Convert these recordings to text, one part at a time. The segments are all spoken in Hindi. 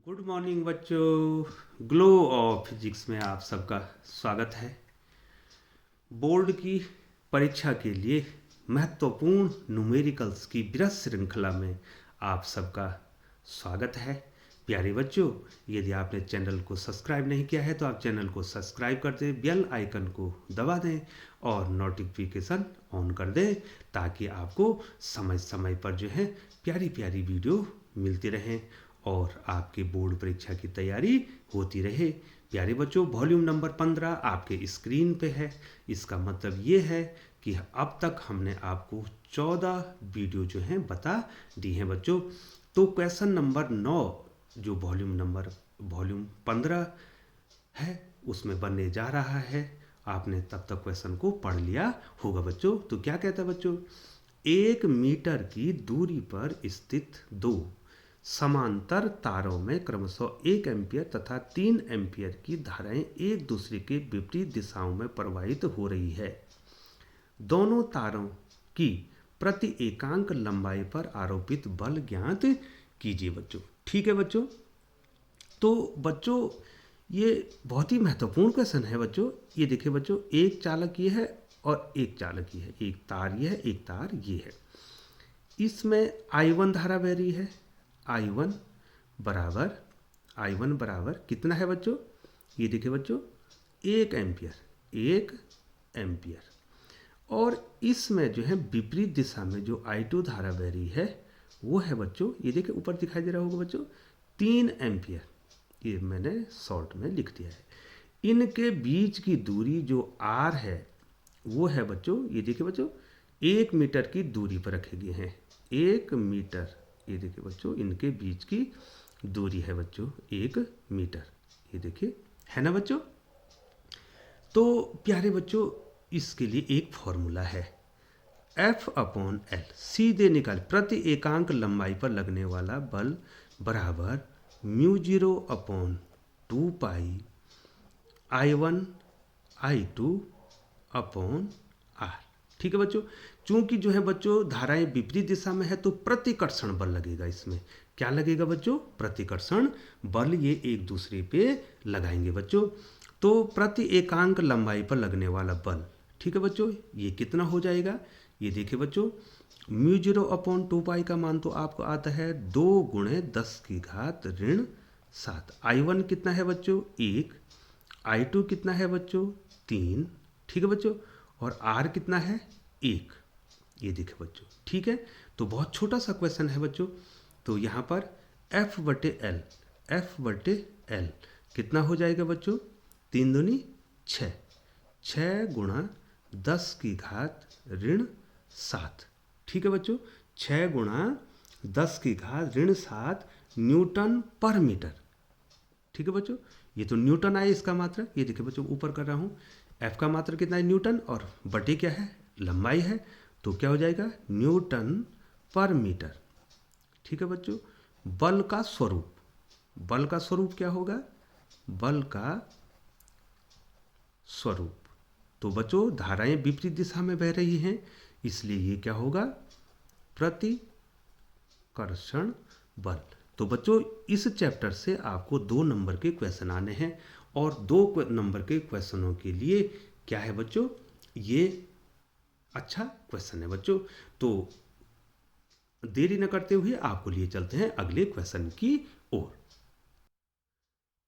गुड मॉर्निंग बच्चों। ग्लो ऑफ फिजिक्स में आप सबका स्वागत है। बोर्ड की परीक्षा के लिए महत्वपूर्ण न्यूमेरिकल्स की बृहत श्रृंखला में आप सबका स्वागत है। प्यारे बच्चों, यदि आपने चैनल को सब्सक्राइब नहीं किया है तो आप चैनल को सब्सक्राइब कर दें, बेल आइकन को दबा दें और नोटिफिकेशन ऑन कर दें ताकि आपको समय समय पर जो है प्यारी प्यारी वीडियो मिलती रहें और आपके बोर्ड परीक्षा की तैयारी होती रहे। प्यारे बच्चों, वॉल्यूम नंबर 15 आपके स्क्रीन पे है। इसका मतलब ये है कि अब तक हमने आपको 14 वीडियो जो हैं बता दी हैं बच्चों। तो क्वेश्चन नंबर 9 जो वॉल्यूम 15 है उसमें बनने जा रहा है। आपने तब तक क्वेश्चन को पढ़ लिया होगा बच्चों। तो क्या कहता है बच्चों, 1 मीटर की दूरी पर स्थित दो समांतर तारों में क्रमशः 1 एम्पियर तथा 3 एम्पियर की धाराएं एक दूसरे के विपरीत दिशाओं में प्रवाहित हो रही है। दोनों तारों की प्रति एकांक लंबाई पर आरोपित बल ज्ञात कीजिए बच्चों। ठीक है बच्चों। तो बच्चों ये बहुत ही महत्वपूर्ण क्वेश्चन है बच्चों। ये देखिए बच्चों, एक चालक ये है और एक चालक ये है, एक तार ये है, एक तार ये है। इसमें I1 धारा बह रही है। I1 बराबर कितना है बच्चों, ये देखिए बच्चों 1 एम्पियर। और इसमें जो है विपरीत दिशा में जो I2 धारा बह रही है वो है बच्चों, ये देखिए ऊपर दिखाई दे रहा होगा बच्चों 3 एम्पियर। ये मैंने शॉर्ट में लिख दिया है। इनके बीच की दूरी जो R है वो है बच्चों, ये देखिए बच्चों 1 मीटर की दूरी पर रखे गए हैं। 1 मीटर, ये देखिए बच्चों इनके बीच की दूरी है बच्चों 1 मीटर। ये देखिए है ना बच्चों। तो प्यारे बच्चों इसके लिए एक फॉर्मूला है, F/L। सीधे निकाल, प्रति एकांक लंबाई पर लगने वाला बल बराबर μ0/2 पाई I1 I2 अपॉन R। ठीक है बच्चों। चूंकि जो है बच्चों धाराएं विपरीत दिशा में है तो प्रतिकर्षण बल लगेगा। इसमें क्या लगेगा बच्चों, प्रतिकर्षण बल ये एक दूसरे पे लगाएंगे बच्चों। तो प्रति एकांक लंबाई पर लगने वाला बल, ठीक है बच्चों, ये कितना हो जाएगा, ये देखिए बच्चों μ0/2 पाई का मान तो आपको आता है 2 × 10⁻⁷। I1 कितना है बच्चों 1, I2 कितना है बच्चों 3, ठीक है बच्चों, और R कितना है 1। ये देखिए बच्चों, ठीक है। तो बहुत छोटा सा क्वेश्चन है बच्चों। तो यहाँ पर F/L कितना हो जाएगा बच्चों, 3 दूनी 6, 6 × 10⁻⁷। ठीक है बच्चों, 6 × 10⁻⁷ न्यूटन पर मीटर। ठीक है बच्चों, ये तो न्यूटन आए इसका मात्रक। ये देखिए बच्चों ऊपर कर रहा हूँ, F का मात्रक कितना है न्यूटन और बटे क्या है लंबाई है, तो क्या हो जाएगा न्यूटन पर मीटर। ठीक है बच्चों। बल का स्वरूप क्या होगा, बल का स्वरूप। तो बच्चों धाराएं विपरीत दिशा में बह रही हैं इसलिए ये क्या होगा, प्रतिकर्षण बल। तो बच्चों इस चैप्टर से आपको 2 नंबर के क्वेश्चन आने हैं और 2 नंबर के क्वेश्चनों के लिए क्या है बच्चों, ये अच्छा क्वेश्चन है बच्चों। तो देरी न करते हुए आपको लिए चलते हैं अगले क्वेश्चन की ओर।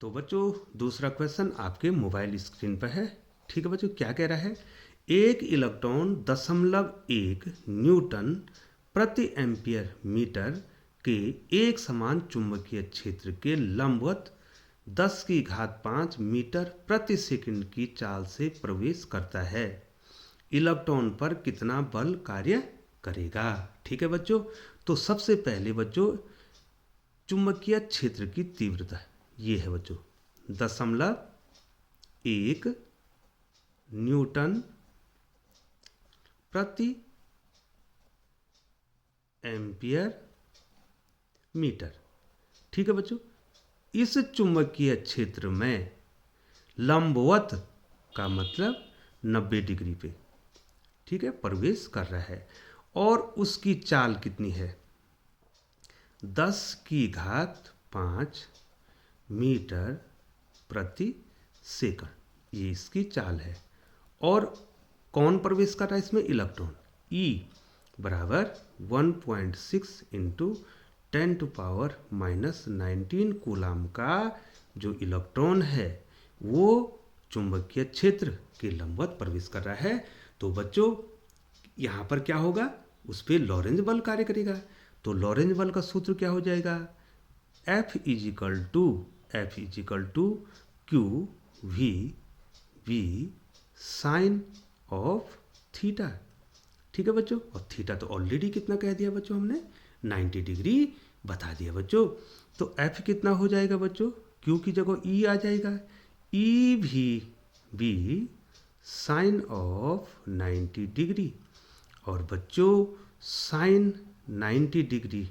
तो बच्चों दूसरा क्वेश्चन आपके मोबाइल स्क्रीन पर है। ठीक है बच्चों, क्या कह रहा है, 1 इलेक्ट्रॉन 0.1 न्यूटन प्रति एम्पियर मीटर के एक समान चुंबकीय क्षेत्र के लंबवत 10⁵ मीटर प्रति सेकंड की चाल से प्रवेश करता है। इलेक्ट्रॉन पर कितना बल कार्य करेगा। ठीक है बच्चों। तो सबसे पहले बच्चों चुंबकीय क्षेत्र की तीव्रता ये है बच्चों 0.1 न्यूटन प्रति एम्पियर मीटर। ठीक है बच्चों। इस चुंबकीय क्षेत्र में लंबवत का मतलब 90 डिग्री पे, ठीक है, प्रवेश कर रहा है और उसकी चाल कितनी है 10⁵ मीटर प्रति सेकंड, ये इसकी चाल है। और कौन प्रवेश कर रहा है इसमें? इलेक्ट्रॉन। ई बराबर 1.6 इंटू 10⁻⁻19 कूलाम का जो इलेक्ट्रॉन है वो चुंबकीय क्षेत्र के लंबवत प्रवेश कर रहा है। तो बच्चों यहाँ पर क्या होगा? उस पर लॉरेंज बल कार्य करेगा। तो लॉरेंज बल का सूत्र क्या हो जाएगा? F is equal to Q V V sine of theta. ठीक है बच्चों, और थीटा तो ऑलरेडी कितना कह दिया बच्चों हमने? 90 डिग्री बता दिया बच्चों। तो F कितना हो जाएगा बच्चों? Q की जगह E आ जाएगा। ई भी साइन ऑफ 90 डिग्री। और बच्चों साइन 90 डिग्री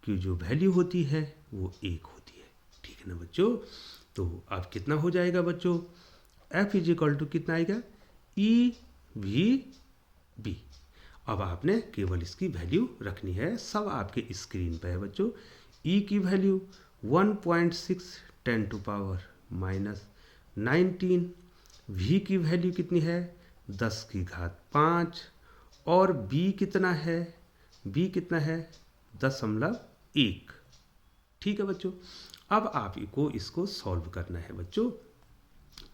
की जो वैल्यू होती है वो 1 होती है। ठीक है ना बच्चों? तो अब कितना हो जाएगा बच्चों? F इज इक्वल टू कितना आएगा? E V B. अब आपने केवल इसकी वैल्यू रखनी है, सब आपके स्क्रीन पे है बच्चों। ई की वैल्यू 1.6 10⁻⁻19। वी की वैल्यू कितनी है? 10⁵5। और बी कितना है? बी कितना है? 0.1। ठीक है बच्चों, अब आपको इसको सॉल्व करना है बच्चों।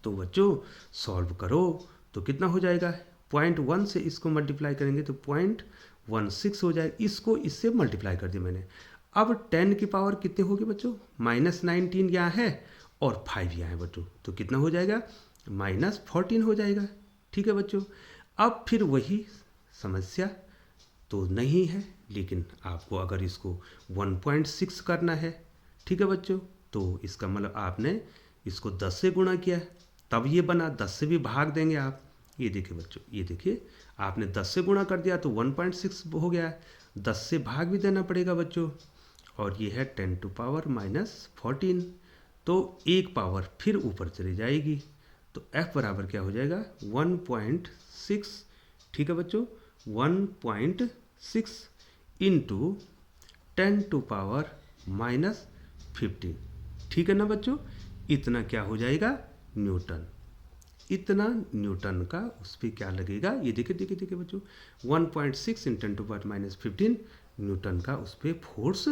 तो बच्चों सॉल्व करो तो कितना हो जाएगा? 0.1 से इसको मल्टीप्लाई करेंगे तो 0.16 हो जाएगा। इसको इससे मल्टीप्लाई कर दिया मैंने। अब 10 की पावर कितने होगी बच्चों? -19 यहाँ है और 5 यहाँ है बच्चों, तो कितना हो जाएगा? -14 हो जाएगा। ठीक है बच्चों, अब फिर वही समस्या तो नहीं है, लेकिन आपको अगर इसको 1.6 करना है, ठीक है बच्चों, तो इसका मतलब आपने इसको 10 से गुणा किया तब ये बना। 10 से भी भाग देंगे आप। ये देखिए बच्चों, ये देखिए आपने 10 से गुणा कर दिया तो 1.6 हो गया है। 10 से भाग भी देना पड़ेगा बच्चों। और ये है 10⁻⁻14, तो एक पावर फिर ऊपर चली जाएगी। तो F बराबर क्या हो जाएगा? 1.6। ठीक है बच्चों, 1.6 इंटू 10⁻⁻15। ठीक है ना बच्चों? इतना क्या हो जाएगा? न्यूटन। इतना न्यूटन का उस पर क्या लगेगा? ये देखिए देखिए देखिए बच्चों, 1.6 इन 10⁻⁻15 न्यूटन का उस पर फोर्स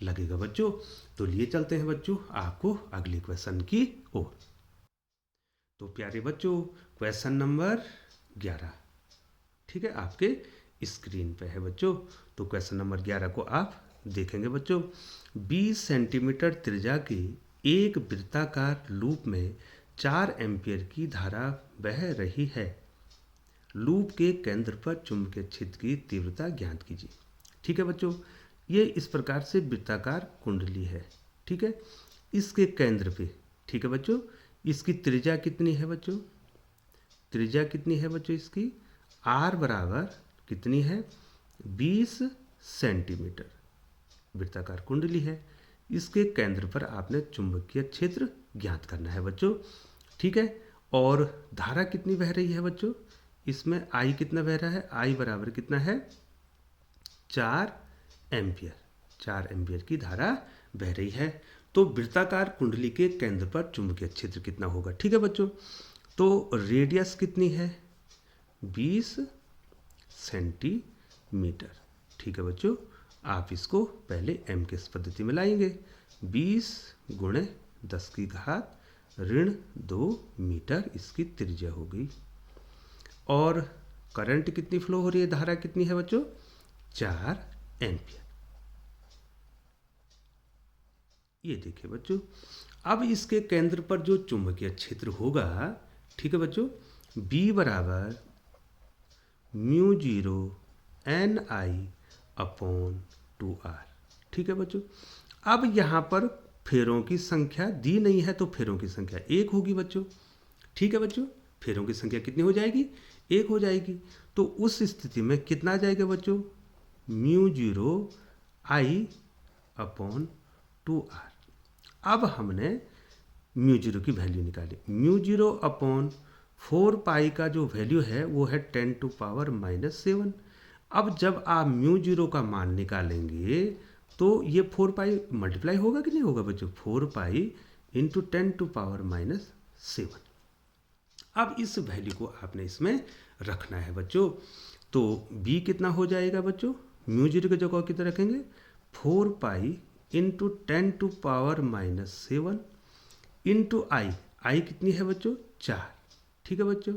लगेगा बच्चों। तो लिए चलते हैं बच्चों आपको अगले क्वेश्चन की ओर। तो प्यारे बच्चों क्वेश्चन नंबर 11, ठीक है, आपके स्क्रीन पे है बच्चों। तो क्वेश्चन नंबर 11 को आप देखेंगे बच्चों। 20 सेंटीमीटर त्रिज्या के एक वृत्ताकार लूप में 4 एम्पियर की धारा बह रही है। लूप के केंद्र पर चुंबकीय क्षेत्र की तीव्रता ज्ञात कीजिए। ठीक है बच्चों, ये इस प्रकार से वृत्ताकार कुंडली है। ठीक है, इसके केंद्र पे, ठीक है बच्चों, इसकी त्रिज्या कितनी है बच्चों? त्रिज्या कितनी है बच्चों इसकी? आर बराबर कितनी है? 20 सेंटीमीटर वृत्ताकार कुंडली है। इसके केंद्र पर आपने चुंबकीय क्षेत्र ज्ञात करना है बच्चों। ठीक है, और धारा कितनी बह रही है बच्चों? इसमें आई कितना बह रहा है? आई बराबर कितना है? 4 एम्पियर। 4 एम्पियर की धारा बह रही है। तो वृत्ताकार कुंडली के केंद्र पर चुंबकीय क्षेत्र कितना होगा? ठीक है बच्चों, तो रेडियस कितनी है? 20 सेंटीमीटर। ठीक है बच्चों, आप इसको पहले एम के पद्धति में लाएंगे। 20 × 10⁻⁻2 मीटर इसकी त्रिज्या होगी। और करंट कितनी फ्लो हो रही है? धारा कितनी है बच्चों? 4 एम्पियर। ये देखिए बच्चों, अब इसके केंद्र पर जो चुंबकीय क्षेत्र होगा, ठीक है बच्चों, B बराबर μ0Ni/2r। ठीक है बच्चों, अब यहाँ पर फेरों की संख्या दी नहीं है तो फेरों की संख्या 1 होगी बच्चों। ठीक है बच्चों, फेरों की संख्या कितनी हो जाएगी? 1 हो जाएगी। तो उस स्थिति में कितना आ जाएगा बच्चों? μ0I/2r। अब हमने μ0 की वैल्यू निकाली। μ0/4π का जो वैल्यू है वो है 10⁻⁻7। अब जब आप μ0 का मान निकालेंगे तो ये 4π मल्टीप्लाई होगा कि नहीं होगा बच्चों? 4π इंटू 10⁻⁻7। अब इस वैल्यू को आपने इसमें रखना है बच्चों। तो b कितना हो जाएगा बच्चों, म्यू0 की जगह कितना रखेंगे 4 पाई इंटू 10⁻⁻7 इंटू आई कितनी है बच्चों 4, ठीक है बच्चों,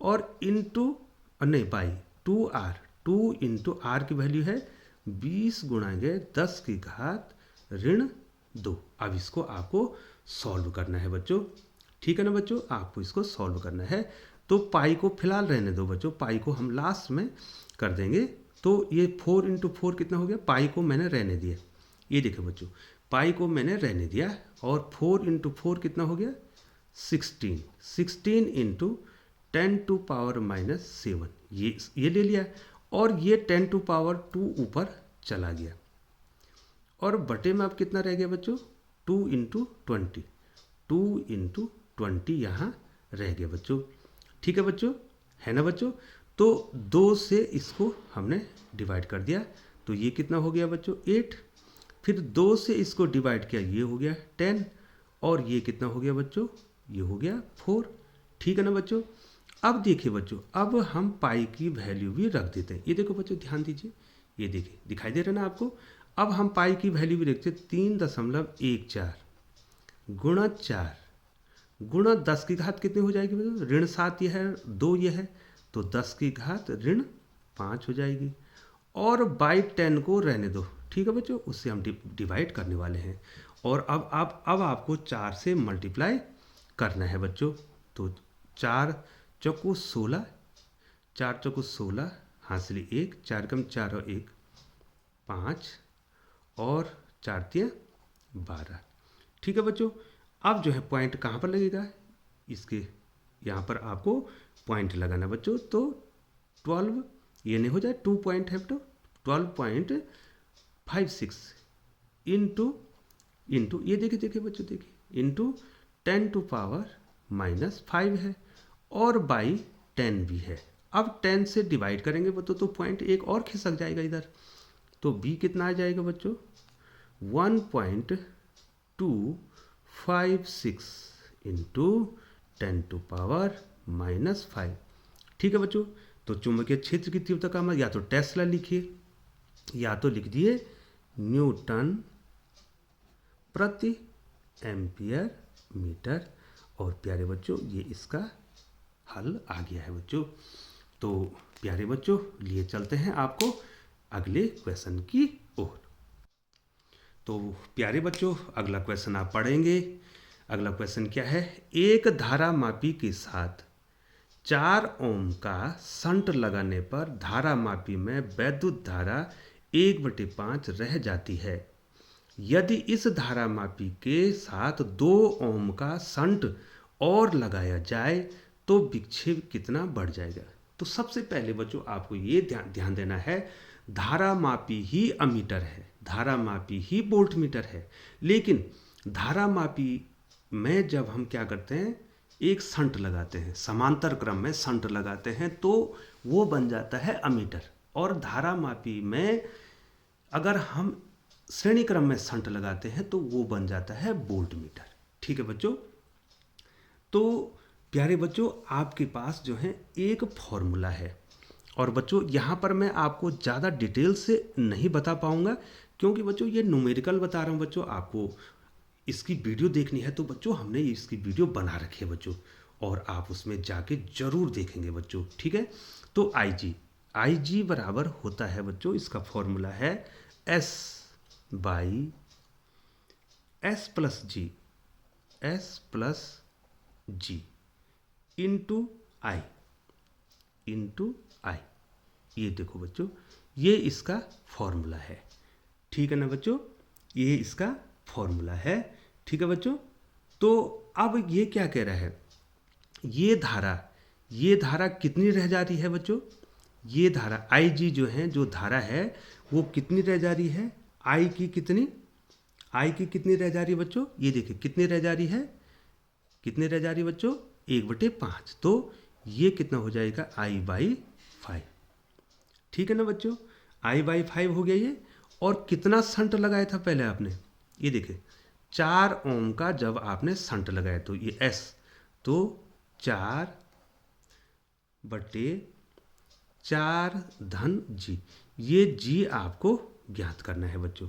और इंटू नहीं बाई 2r, 2 इंटू आर की वैल्यू है 20 गुणाएंगे 10 की घात ऋण 2। अब इसको आपको सॉल्व करना है बच्चों, ठीक है ना बच्चों, आपको इसको सॉल्व करना है। तो पाई को फिलहाल रहने दो बच्चों, पाई को हम लास्ट में कर देंगे। तो ये 4 इंटू 4 कितना हो गया, पाई को मैंने रहने दिया, ये देखो बच्चों पाई को मैंने रहने दिया, और 4 इंटू 4 कितना हो गया 16, 16 इंटू 10⁻⁻7 ये ले लिया, और ये 10⁻2 ऊपर चला गया, और बटे में अब कितना रह गया बच्चों 2 इंटू 20, 2 इंटू 20 यहाँ रह गया बच्चों, ठीक है बच्चों, है ना बच्चों। तो 2 से इसको हमने डिवाइड कर दिया, तो ये कितना हो गया बच्चों 8, फिर 2 से इसको डिवाइड किया, ये हो गया 10, और ये कितना हो गया बच्चों, ये हो गया 4, ठीक है ना बच्चों। अब देखिए बच्चों, अब हम पाई की वैल्यू भी रख देते हैं, ये देखो बच्चों ध्यान दीजिए, ये देखिए दिखाई दे रहा है ना आपको। अब हम पाई की वैल्यू भी देखते हैं 3.14 गुणा 4 गुणा 10 की घात कितनी हो जाएगी बच्चों, ऋण 7 ये है, 2 ये है, तो 10 की घात ऋण 5 हो जाएगी, और बाई 10 को रहने दो, ठीक है बच्चों, उससे हम डिवाइड करने वाले हैं। और अब आपको 4 से मल्टीप्लाई करना है बच्चों। तो 4 चौको 16, 4 चौको 16, हासिल 1, 4 कम 4 और 1 5, और 4 तिया 12, ठीक है बच्चों। अब जो है पॉइंट कहाँ पर लगेगा, इसके यहाँ पर आपको पॉइंट लगाना बच्चों। तो 12 ये नहीं हो जाए 2 पॉइंट है तो 12.56 इंटू ये देखिए बच्चों, देखिए इंटू 10⁻⁻5 है, और बाई 10 भी है। अब 10 से डिवाइड करेंगे बच्चों, तो पॉइंट एक और खिसक जाएगा इधर, तो b कितना आ जाएगा बच्चों 1.256 इंटू 10⁻⁻5, ठीक है बच्चों। तो चुंबकीय क्षेत्र की तीव्रता का मान या तो टेस्ला लिखिए, या तो लिख दिए न्यूटन प्रति एम्पियर मीटर, और प्यारे बच्चों ये इसका हल आ गया है बच्चों। तो प्यारे बच्चों लिए चलते हैं आपको अगले क्वेश्चन की ओर। तो प्यारे बच्चों अगला क्वेश्चन आप पढ़ेंगे। अगला क्वेश्चन क्या है, एक धारा मापी के साथ 4 ओम का शंट लगाने पर धारा मापी में वैद्युत धारा 1/5 रह जाती है। यदि इस धारा मापी के साथ 2 ओम का शंट और लगाया जाए तो विक्षेप कितना बढ़ जाएगा। तो सबसे पहले बच्चों आपको ये ध्यान देना है, धारा मापी ही अमीटर है, धारा मापी ही वोल्ट मीटर है, लेकिन धारा मापी में जब हम क्या करते हैं एक शंट लगाते हैं, समांतर क्रम में शंट लगाते हैं, तो वो बन जाता है अमीटर। और धारा मापी में अगर हम श्रेणी क्रम में शंट लगाते हैं तो वो बन जाता है वोल्ट मीटर, ठीक है बच्चों। तो प्यारे बच्चों आपके पास जो है एक फॉर्मूला है, और बच्चों यहाँ पर मैं आपको ज़्यादा डिटेल से नहीं बता पाऊँगा, क्योंकि बच्चों ये न्यूमेरिकल बता रहा हूँ बच्चों, आपको इसकी वीडियो देखनी है तो बच्चों हमने इसकी वीडियो बना रखी है बच्चों, और आप उसमें जाके ज़रूर देखेंगे बच्चों, ठीक है। तो आई जी बराबर होता है बच्चों, इसका फॉर्मूला है S by S plus G into I, ये देखो बच्चों ये इसका फॉर्मूला है, ठीक है ना बच्चों, ये इसका फॉर्मूला है, ठीक है बच्चों। तो अब ये क्या कह रहा है, ये धारा कितनी रह जा रही है बच्चों, ये धारा आई जी जो है, जो धारा है वो कितनी रह जा रही है, आई की कितनी रह जा रही है बच्चों, ये देखिए कितनी रह जा रही है बच्चों 1/5, तो ये कितना हो जाएगा I/5, ठीक है ना बच्चों, I/5 हो गया ये। और कितना शंट लगाया था पहले आपने, ये देखिए 4 ओम का जब आपने संट लगाया तो ये एस, तो 4/4 धन जी, ये जी आपको ज्ञात करना है बच्चों।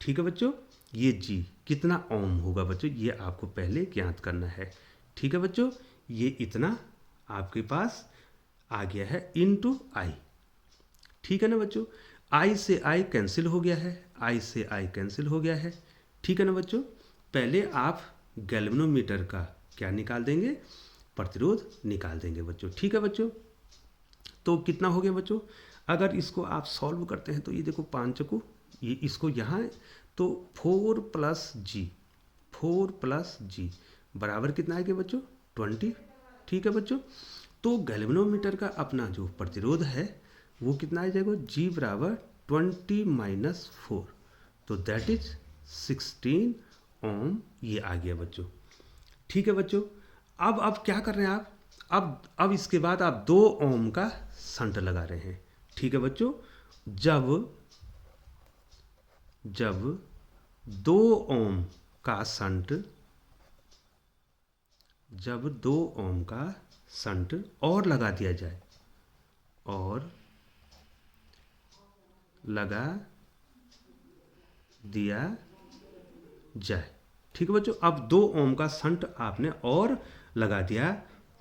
ठीक है बच्चों, ये जी कितना ओम होगा बच्चों, ये आपको पहले ज्ञात करना है। ठीक है बच्चों, ये इतना आपके पास आ गया है इनटू आई। ठीक है ना बच्चों, आई से आई कैंसिल हो गया है, आई से आई कैंसिल हो गया है। ठीक है ना बच्चों, पहले आप गैल्वेनोमीटर का क्या निकाल देंगे, प्रतिरोध निकाल देंगे बच्चों। ठीक है बच्चों, तो कितना हो गया बच्चों, अगर इसको आप सॉल्व करते हैं तो ये देखो 5 चकू, ये इसको यहाँ, तो 4 प्लस जी बराबर कितना आएगा बच्चों, 20। ठीक है बच्चों, तो गैल्वेनोमीटर का अपना जो प्रतिरोध है वो कितना आ जाएगा, जी बराबर 20-4, तो दैट इज 16 ओम, ये आ गया बच्चों। ठीक है बच्चों, अब क्या कर रहे हैं आप, अब इसके बाद आप 2 ओम का संट लगा रहे हैं। ठीक है बच्चों, जब 2 ओम का संट, जब 2 ओम का संट और लगा दिया जाए, और लगा दिया जाए। ठीक है बच्चों, अब 2 ओम का संट आपने और लगा दिया,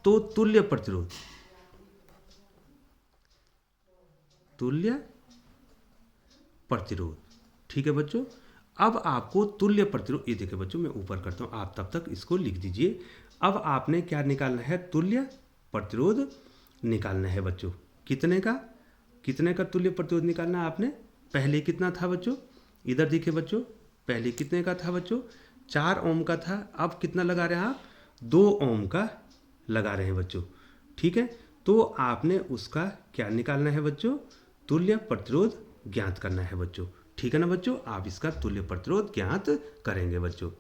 तो तुल्य प्रतिरोध, ठीक है बच्चों, अब आपको तुल्य प्रतिरोध, ये देखिए बच्चों मैं ऊपर करता हूँ, आप तब तक इसको लिख दीजिए। अब आपने क्या निकालना है, तुल्य प्रतिरोध निकालना है बच्चों। कितने का तुल्य प्रतिरोध निकालना है आपने, पहले कितना था बच्चों, इधर देखिए बच्चों, पहले कितने का था बच्चों, 4 ओम का था, अब कितना लगा रहे हैं आप, 2 ओम का लगा रहे हैं बच्चों। ठीक है, तो आपने उसका क्या निकालना है बच्चों, तुल्य प्रतिरोध ज्ञात करना है बच्चों। ठीक है ना बच्चों, आप इसका तुल्य प्रतिरोध ज्ञात करेंगे बच्चों।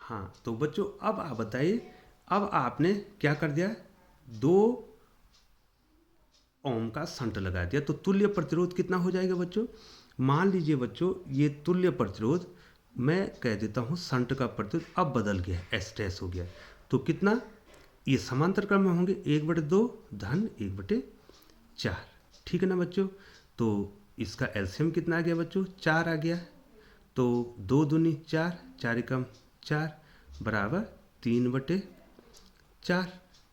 हाँ तो बच्चों अब आप बताइए, अब आपने क्या कर दिया, 2 ओम का संट लगा दिया, तो तुल्य प्रतिरोध कितना हो जाएगा बच्चों, मान लीजिए बच्चों ये तुल्य प्रतिरोध, मैं कह देता हूँ संट का प्रतिरोध अब बदल गया, एस डैश हो गया, तो कितना, ये समांतर क्रम में होंगे, 1/2 धन 1/4। ठीक है ना बच्चों, तो इसका एलसीएम कितना आ गया बच्चों, 4 आ गया, तो 2 दूनी 4, 4 एकम 4 बराबर 3/4।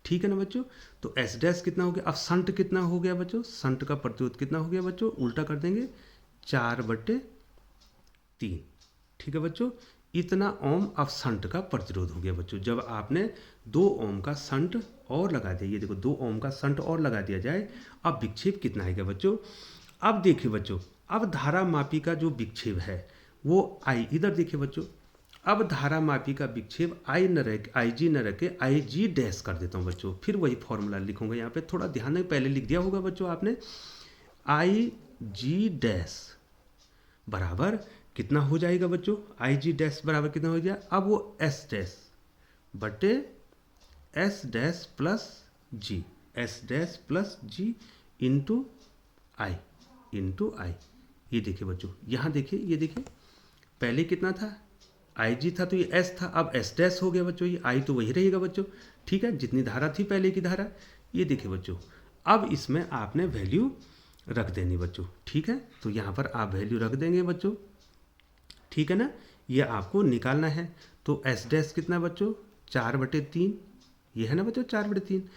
ठीक है ना बच्चों, तो एस डैश कितना हो गया, अब संट कितना हो गया बच्चों, संट का प्रतिरोध कितना हो गया बच्चों, उल्टा कर देंगे 4/3। ठीक है बच्चों, इतना ओम अब संट का प्रतिरोध हो गया बच्चों, जब आपने 2 ओम का संट और लगा दिया, ये देखो 2 ओम का संट और लगा दिया जाए, अब विक्षेप कितना आएगा बच्चों, अब देखिए बच्चों, अब धारा मापी का जो विक्षेप है वो आई, इधर देखिए बच्चों, अब धारा मापी का विक्षेप आई न रह के, आई जी न रह के आई जी डैश कर देता हूँ बच्चों, फिर वही फॉर्मूला लिखूंगा यहाँ पे, थोड़ा ध्यान नहीं, पहले लिख दिया होगा बच्चों आपने, आई जी डैश बराबर कितना हो जाएगा बच्चों, आई जी डैश बराबर कितना हो जाएगा, अब वो एस डैश बटे S dash plus ji, S dash plus G into I, ये देखिए बच्चों, यहाँ देखिए, ये देखिए पहले कितना था, आई जी था तो ये एस था, अब एस डैश हो गया बच्चों, ये आई तो वही रहेगा बच्चों। ठीक है, जितनी धारा थी पहले की धारा, ये देखिए बच्चों, अब इसमें आपने वैल्यू रख देनी बच्चों। ठीक है, तो यहाँ पर आप वैल्यू रख देंगे बच्चों। ठीक है ना, ये आपको निकालना है, तो एस डैश कितना बच्चों, 4/3, ये है ना बच्चों 4/3।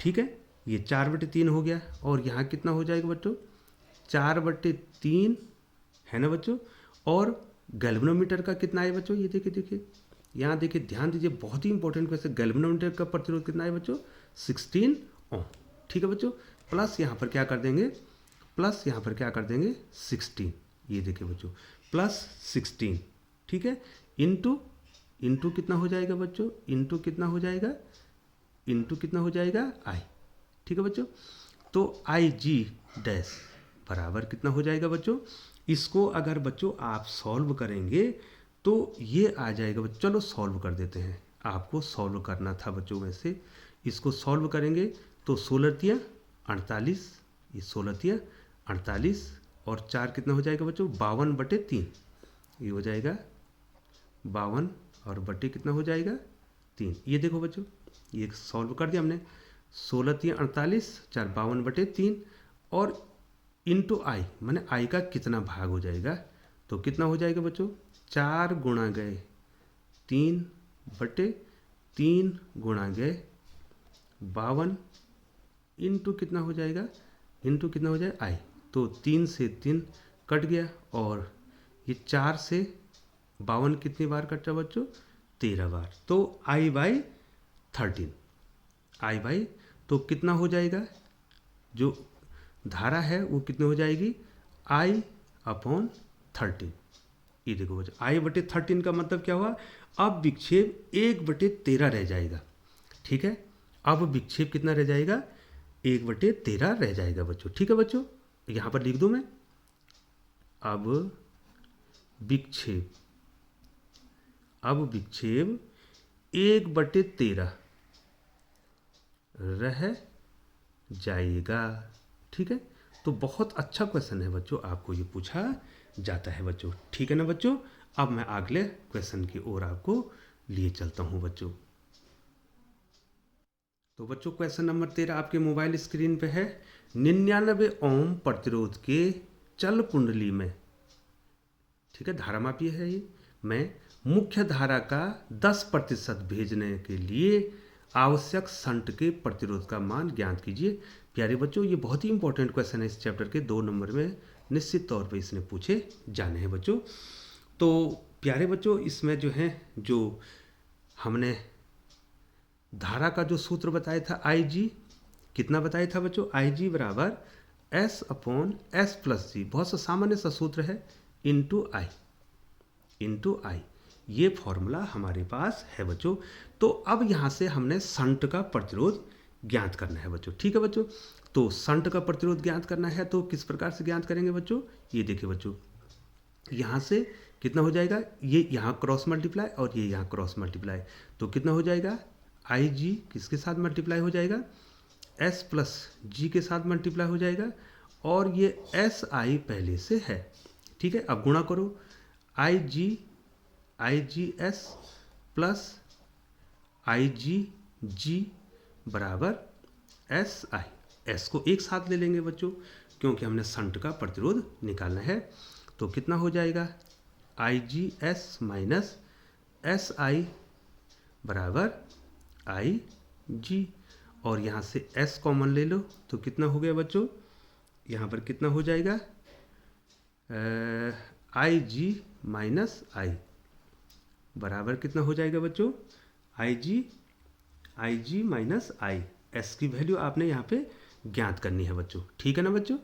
ठीक है, ये 4/3 हो गया, और यहाँ कितना हो जाएगा बच्चों, 4/3 है ना बच्चों, और गैल्वेनोमीटर का कितना है बच्चों, ये देखिए यहाँ देखिए, ध्यान दीजिए, बहुत ही इंपॉर्टेंट क्वेश्चन, गैल्वेनोमीटर का प्रतिरोध कितना है बच्चों, 16 ओम। ठीक है बच्चों, प्लस यहाँ पर क्या कर देंगे, 16, ये देखिए बच्चों प्लस 16। ठीक है, इंटू कितना हो जाएगा बच्चों, इंटू कितना हो जाएगा आई। ठीक है बच्चों, तो आई जी डैश बराबर कितना हो जाएगा बच्चों, इसको अगर बच्चों आप सॉल्व करेंगे तो ये आ जाएगा बच्चों, चलो सॉल्व कर देते हैं, आपको सॉल्व करना था बच्चों, वैसे इसको सॉल्व करेंगे तो 16 48, ये 16 48 और 4 कितना हो जाएगा बच्चों, 52/3, ये हो जाएगा 52 और बटे कितना हो जाएगा 3। ये देखो बच्चों, ये सॉल्व कर दिया हमने। 16 3 48, 4 52 बटे 3 और इंटू आई, माने आई का कितना भाग हो जाएगा, तो कितना हो जाएगा बच्चों 4 गुणा गए 3 बटे 3 गुणा गए 52 इंटू कितना हो जाएगा, इंटू कितना हो जाएगा आई। तो 3 से 3 कट गया और ये 4 से 52 कितनी बार कटा बच्चों 13 बार। तो आई बाई 13, आई बाई, तो कितना हो जाएगा, जो धारा है वो कितनी हो जाएगी आई अपॉन 13। ये देखो बच्चों, आई बटे 13 का मतलब क्या हुआ, अब विक्षेप 1/13 रह जाएगा। ठीक है, अब विक्षेप कितना रह जाएगा 1/13 रह जाएगा बच्चों। ठीक है बच्चों, यहाँ पर लिख दूँ मैं, अब विक्षेप 1/13 रह जाएगा। ठीक है, तो बहुत अच्छा क्वेश्चन है बच्चों, आपको ये पूछा जाता है बच्चों। ठीक है ना बच्चों, अब मैं अगले क्वेश्चन की ओर आपको लिए चलता हूँ बच्चों। तो बच्चों क्वेश्चन नंबर 13 आपके मोबाइल स्क्रीन पे है। 99 ओम प्रतिरोध के चल कुंडली में, ठीक है, धारा मापी है ये, मैं मुख्य धारा का 10% भेजने के लिए आवश्यक शंट के प्रतिरोध का मान ज्ञात कीजिए। प्यारे बच्चों, ये बहुत ही इंपॉर्टेंट क्वेश्चन है, इस चैप्टर के 2 नंबर में निश्चित तौर पे इसने पूछे जाने हैं बच्चों। तो प्यारे बच्चों, इसमें जो है, जो हमने धारा का जो सूत्र बताया था आई जी, कितना बताया था बच्चों, आई जी बराबर एस अपॉन एस प्लस जी, बहुत सा सामान्य सा सूत्र है, इंटू आई, ये फॉर्मूला हमारे पास है बच्चों। तो अब यहाँ से हमने शंट का प्रतिरोध ज्ञात करना है बच्चों। ठीक है बच्चों, तो शंट का प्रतिरोध ज्ञात करना है तो किस प्रकार से ज्ञात करेंगे बच्चों, ये देखिए बच्चों, यहाँ से कितना हो जाएगा, ये यहाँ क्रॉस मल्टीप्लाई और ये यहाँ क्रॉस मल्टीप्लाई, तो कितना हो जाएगा आई जी किसके साथ मल्टीप्लाई हो जाएगा, एस प्लस जी के साथ मल्टीप्लाई हो जाएगा, और ये एस आई पहले से है। ठीक है, अब गुणा करो, आई जी एस प्लस आई जी बराबर एस आई, एस को एक साथ ले लेंगे बच्चों क्योंकि हमने शंट का प्रतिरोध निकालना है। तो कितना हो जाएगा I G S minus S I बराबर आई जी, और यहाँ से s कॉमन ले लो तो कितना हो गया बच्चों, यहाँ पर कितना हो जाएगा आई जी माइनस आई बराबर कितना हो जाएगा बच्चों, आई जी माइनस आई, एस की वैल्यू आपने यहाँ पे ज्ञात करनी है बच्चों। ठीक है ना बच्चों,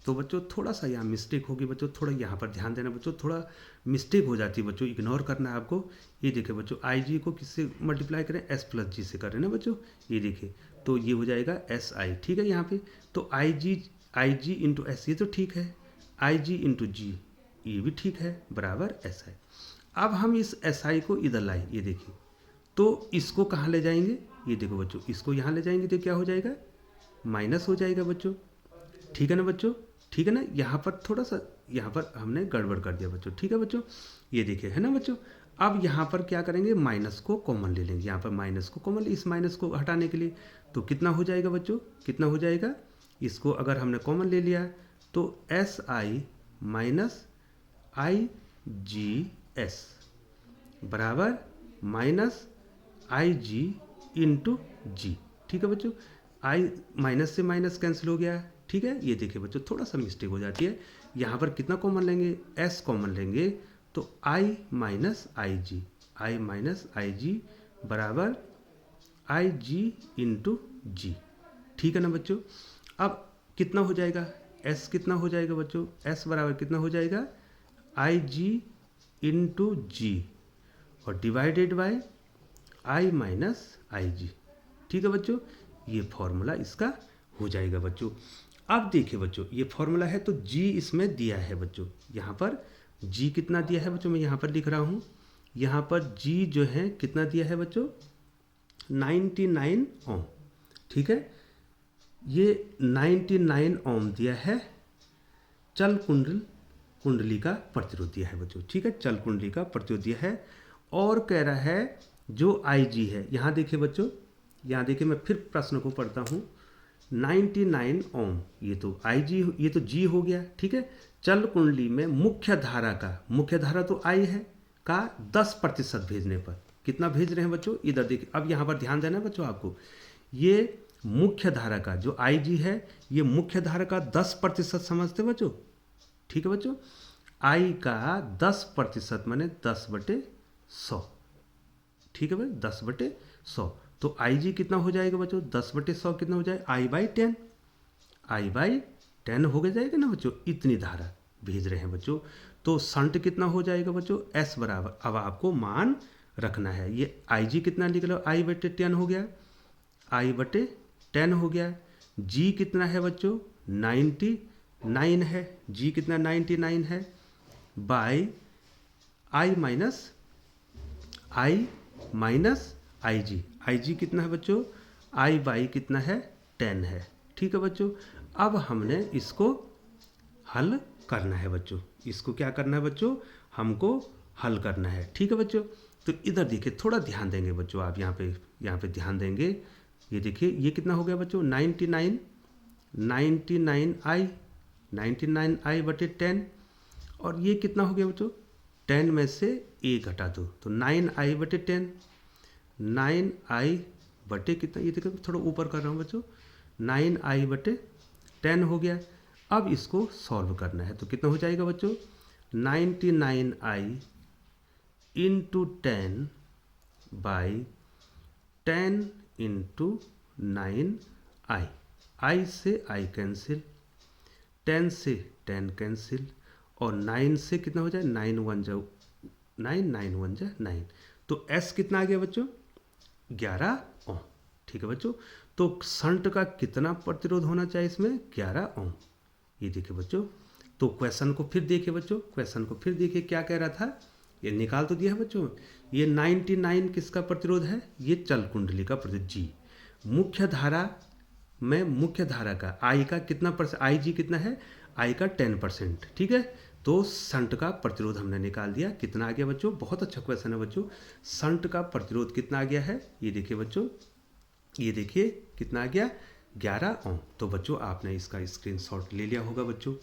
तो बच्चों थोड़ा सा यहाँ मिस्टेक होगी बच्चों, थोड़ा यहाँ पर ध्यान देना बच्चों, थोड़ा मिस्टेक हो जाती है बच्चों, इग्नोर करना है आपको। ये देखिए बच्चों, आई जी को किससे मल्टीप्लाई करें, एस प्लस जी से करें ना बच्चों, ये देखिए, तो ये हो जाएगा एस आई। ठीक है, यहाँ पे तो आई जी इंटू एस, ये तो ठीक है, आई जी इंटू जी ये भी ठीक है, बराबर एस आई। अब हम इस एस आई को इधर लाए, ये देखिए, तो इसको कहाँ ले जाएंगे, ये देखो बच्चों, इसको यहाँ ले जाएंगे तो क्या हो जाएगा, माइनस हो जाएगा बच्चों। ठीक है ना बच्चों, ठीक है ना, यहाँ पर थोड़ा सा यहाँ पर हमने गड़बड़ कर दिया बच्चों। ठीक है बच्चों, ये देखिए है ना बच्चों, अब यहाँ पर क्या करेंगे, माइनस को कॉमन ले लेंगे, यहाँ पर माइनस को कॉमन, इस माइनस को हटाने के लिए, तो कितना हो जाएगा बच्चों, कितना हो जाएगा, इसको अगर हमने कॉमन ले लिया तो S I minus I G S बराबर माइनस आई जी इंटू जी। ठीक है बच्चों, आई माइनस से माइनस कैंसिल हो गया। ठीक है, ये देखिए बच्चों, थोड़ा सा मिस्टेक हो जाती है, यहाँ पर कितना कॉमन लेंगे, एस कॉमन लेंगे, तो आई माइनस आई जी बराबर आई जी इंटू जी। ठीक है ना बच्चों, अब कितना हो जाएगा, एस कितना हो जाएगा बच्चों, एस बराबर कितना हो जाएगा, आई जी इंटू जी और डिवाइडेड बाय आई माइनस आई जी। ठीक है बच्चों, ये फॉर्मूला इसका हो जाएगा बच्चों। अब देखिए बच्चों, ये फॉर्मूला है तो जी इसमें दिया है बच्चों, यहाँ पर जी कितना दिया है बच्चों, मैं यहाँ पर लिख रहा हूँ, यहाँ पर जी जो है कितना दिया है बच्चों, 99 ओम। ठीक है, ये 99 ओम दिया है चल कुंडल कुंडली का प्रतिरोध दिया है बच्चों। ठीक है, चल कुंडली का प्रतिरोध दिया है और कह रहा है जो IG है, यहाँ देखिए बच्चों, यहाँ देखिए मैं फिर प्रश्न को पढ़ता हूँ। 99 ओम, ये तो IG, ये तो G हो गया। ठीक है, चल कुंडली में मुख्य धारा का, मुख्य धारा तो I है, का 10% भेजने पर कितना भेज रहे हैं बच्चों, इधर देखिए। अब यहाँ पर ध्यान देना है बच्चों आपको, ये मुख्य धारा का जो IG है, ये मुख्य धारा का 10% समझते बच्चों। ठीक है बच्चों, I का 10% माने 10/100। ठीक है भाई, 10/100। तो IG कितना हो जाएगा बच्चों, 10/100 कितना हो जाएगा, I/10, I/10 हो गया जाएगा ना बच्चों। इतनी धारा भेज रहे हैं बच्चों। तो संट कितना हो जाएगा बच्चों, S बराबर, अब आपको मान रखना है, ये IG कितना निकला, I/10 हो गया, I/10 हो गया। G कितना है बच्चों, 99 है, G कितना 99 है, बाई I माइनस IG कितना है बच्चों, I/, कितना है 10 है। ठीक है बच्चों, अब हमने इसको हल करना है बच्चों, इसको क्या करना है बच्चों, हमको हल करना है। ठीक है बच्चों, तो इधर देखिए, थोड़ा ध्यान देंगे बच्चों आप, यहाँ पे ध्यान देंगे। ये देखिए, ये कितना हो गया बच्चों, 99I/10, और ये कितना हो गया बच्चों, 10 में से a घटा दो तो 9I/10, 9I/ कितना, ये देखो थोड़ा ऊपर कर रहा हूँ बच्चों, 9I/10 हो गया। अब इसको सॉल्व करना है तो कितना हो जाएगा बच्चों, 99I × 10/10 × 9I, I से I कैंसिल, 10 से 10 कैंसिल, और 9 से कितना हो जाए, 9 1 जा 9, 9 1 जा 9। तो S कितना आ गया बच्चों, 11 ओम। ठीक है बच्चों, तो शंट का कितना प्रतिरोध होना चाहिए इसमें, 11 ओम। ये देखिए बच्चों, तो क्वेश्चन को फिर देखिए बच्चों, क्वेश्चन को फिर देखिए क्या कह रहा था, ये निकाल तो दिया है बच्चों। ये 99 किसका प्रतिरोध है, ये चल कुंडली का प्रतिरोध G। मुख्य धारा में, मुख्य धारा का I का कितना % IG कितना है, I का 10%। ठीक है, तो शंट का प्रतिरोध हमने निकाल दिया, कितना आ गया बच्चों, बहुत अच्छा क्वेश्चन है बच्चों। शंट का प्रतिरोध कितना आ गया है, ये देखिए बच्चों, ये देखिए कितना आ गया, 11 ओम। तो बच्चों आपने इसका स्क्रीनशॉट ले लिया होगा बच्चों।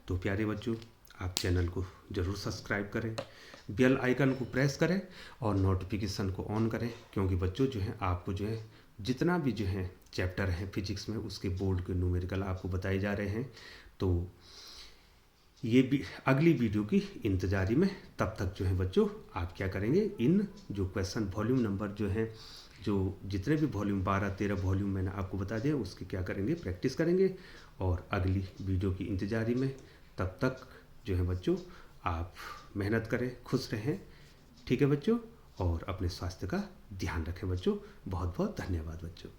तो प्यारे बच्चों, आप चैनल को ज़रूर सब्सक्राइब करें, बेल आइकन को प्रेस करें और नोटिफिकेशन को ऑन करें, क्योंकि बच्चों जो है आपको जो है जितना भी जो है चैप्टर है फिजिक्स में, उसके बोर्ड के न्यूमेरिकल आपको बताए जा रहे हैं। तो ये भी अगली वीडियो की इंतजारी में, तब तक जो है बच्चों आप क्या करेंगे, इन जो क्वेश्चन वॉल्यूम नंबर जो हैं, जो जितने भी वॉल्यूम 12-13 वॉल्यूम मैंने आपको बता दिया, उसकी क्या करेंगे, प्रैक्टिस करेंगे। और अगली वीडियो की इंतजारी में, तब तक जो है बच्चों आप मेहनत करें, खुश रहें। ठीक है बच्चों, और अपने स्वास्थ्य का ध्यान रखें बच्चों। बहुत बहुत धन्यवाद बच्चों।